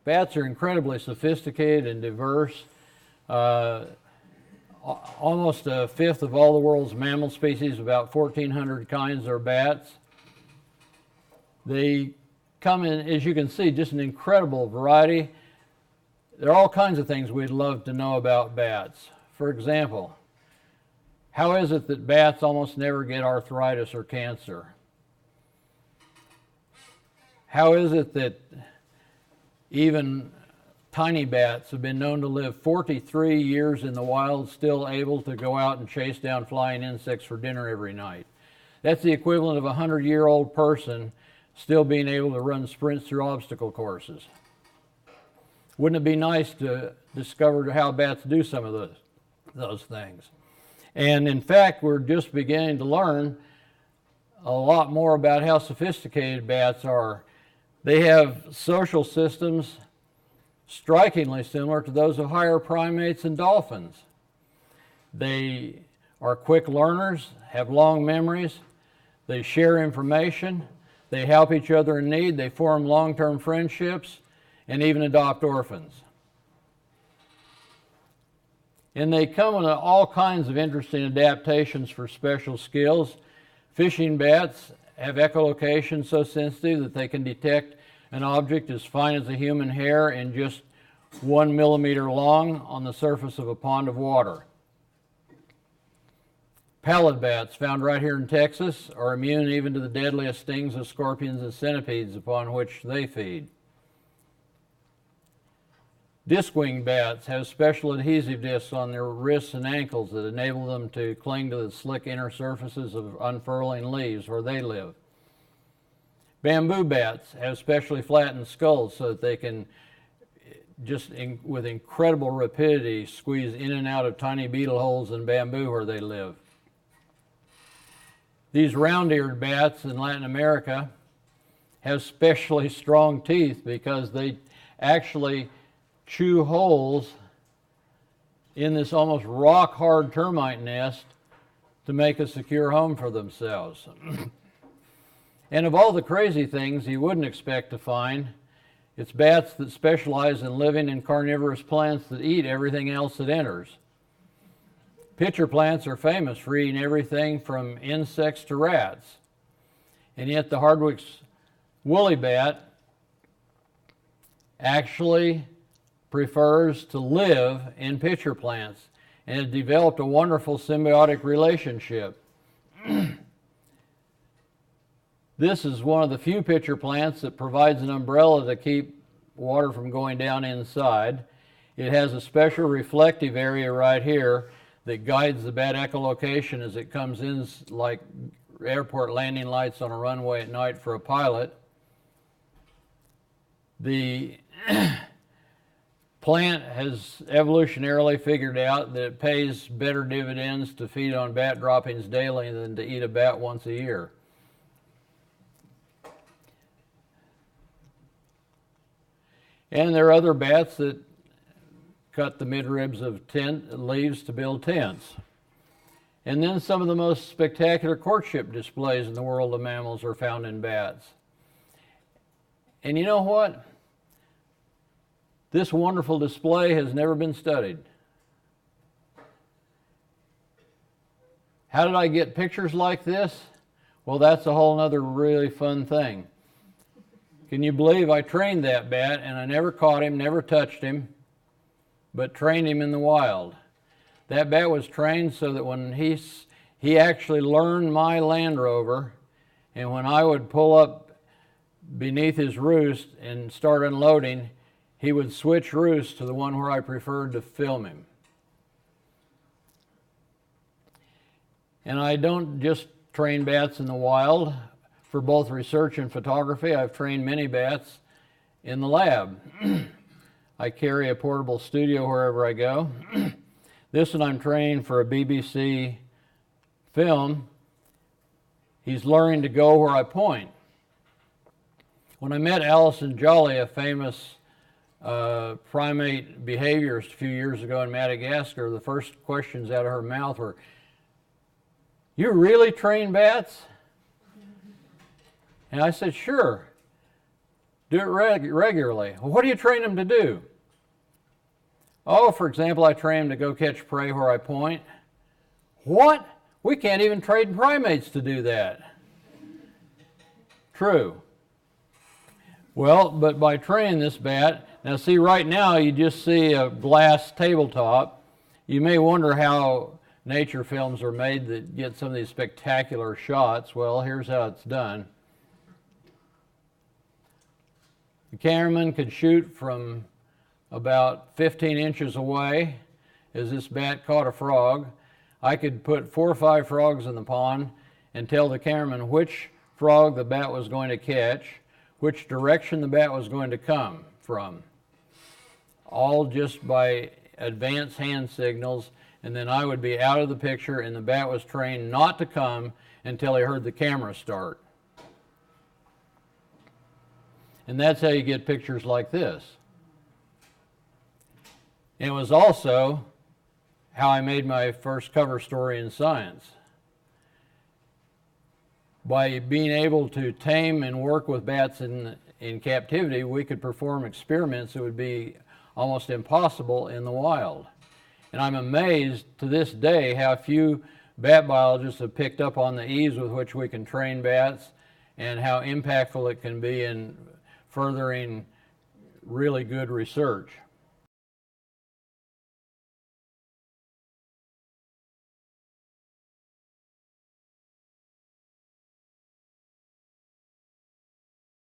Bats are incredibly sophisticated and diverse. Almost a fifth of all the world's mammal species, about 1,400 kinds, are bats. They come in, as you can see, just an incredible variety. There are all kinds of things we'd love to know about bats. For example, how is it that bats almost never get arthritis or cancer? How is it that even tiny bats have been known to live 43 years in the wild, still able to go out and chase down flying insects for dinner every night? That's the equivalent of a 100-year-old person still being able to run sprints through obstacle courses. Wouldn't it be nice to discover how bats do some of those things? And in fact, we're just beginning to learn a lot more about how sophisticated bats are. They have social systems strikingly similar to those of higher primates and dolphins. They are quick learners, have long memories, they share information, they help each other in need, they form long-term friendships, and even adopt orphans. And they come with all kinds of interesting adaptations for special skills. Fishing bats have echolocation so sensitive that they can detect an object as fine as a human hair and just 1 millimeter long on the surface of a pond of water. Pallid bats, found right here in Texas, are immune even to the deadliest stings of scorpions and centipedes upon which they feed. Disc-winged bats have special adhesive discs on their wrists and ankles that enable them to cling to the slick inner surfaces of unfurling leaves where they live. Bamboo bats have specially flattened skulls so that they can with incredible rapidity squeeze in and out of tiny beetle holes in bamboo where they live. These round-eared bats in Latin America have specially strong teeth because they actually chew holes in this almost rock-hard termite nest to make a secure home for themselves. And of all the crazy things you wouldn't expect to find, it's bats that specialize in living in carnivorous plants that eat everything else that enters. Pitcher plants are famous for eating everything from insects to rats. And yet the Hardwick's woolly bat actually prefers to live in pitcher plants and has developed a wonderful symbiotic relationship. This is one of the few pitcher plants that provides an umbrella to keep water from going down inside. It has a special reflective area right here that guides the bat echolocation as it comes in, like airport landing lights on a runway at night for a pilot. The plant has evolutionarily figured out that it pays better dividends to feed on bat droppings daily than to eat a bat once a year. And there are other bats that cut the midribs of leaves to build tents. And then some of the most spectacular courtship displays in the world of mammals are found in bats. And you know what? This wonderful display has never been studied. How did I get pictures like this? Well, that's a whole other really fun thing. Can you believe I trained that bat and I never caught him, never touched him, but trained him in the wild. That bat was trained so that when he actually learned my Land Rover, and when I would pull up beneath his roost and start unloading, he would switch roosts to the one where I preferred to film him. And I don't just train bats in the wild. For both research and photography, I've trained many bats in the lab. I carry a portable studio wherever I go. This one I'm training for a BBC film. He's learning to go where I point. When I met Alison Jolly, a famous primate behaviorist a few years ago in Madagascar, the first questions out of her mouth were, "You really train bats?" And I said, "Sure. Do it regularly. Well, what do you train them to do? Oh, for example, I train them to go catch prey where I point. What? We can't even train primates to do that. True. Well, but by training this bat, now see right now you just see a glass tabletop. You may wonder how nature films are made that get some of these spectacular shots. Well, here's how it's done. The cameraman could shoot from about 15 inches away as this bat caught a frog. I could put 4 or 5 frogs in the pond and tell the cameraman which frog the bat was going to catch, which direction the bat was going to come from, all just by advanced hand signals, and then I would be out of the picture and the bat was trained not to come until he heard the camera start. And that's how you get pictures like this. It was also how I made my first cover story in Science. By being able to tame and work with bats in captivity, we could perform experiments that would be almost impossible in the wild. And I'm amazed to this day how few bat biologists have picked up on the ease with which we can train bats and how impactful it can be in furthering really good research.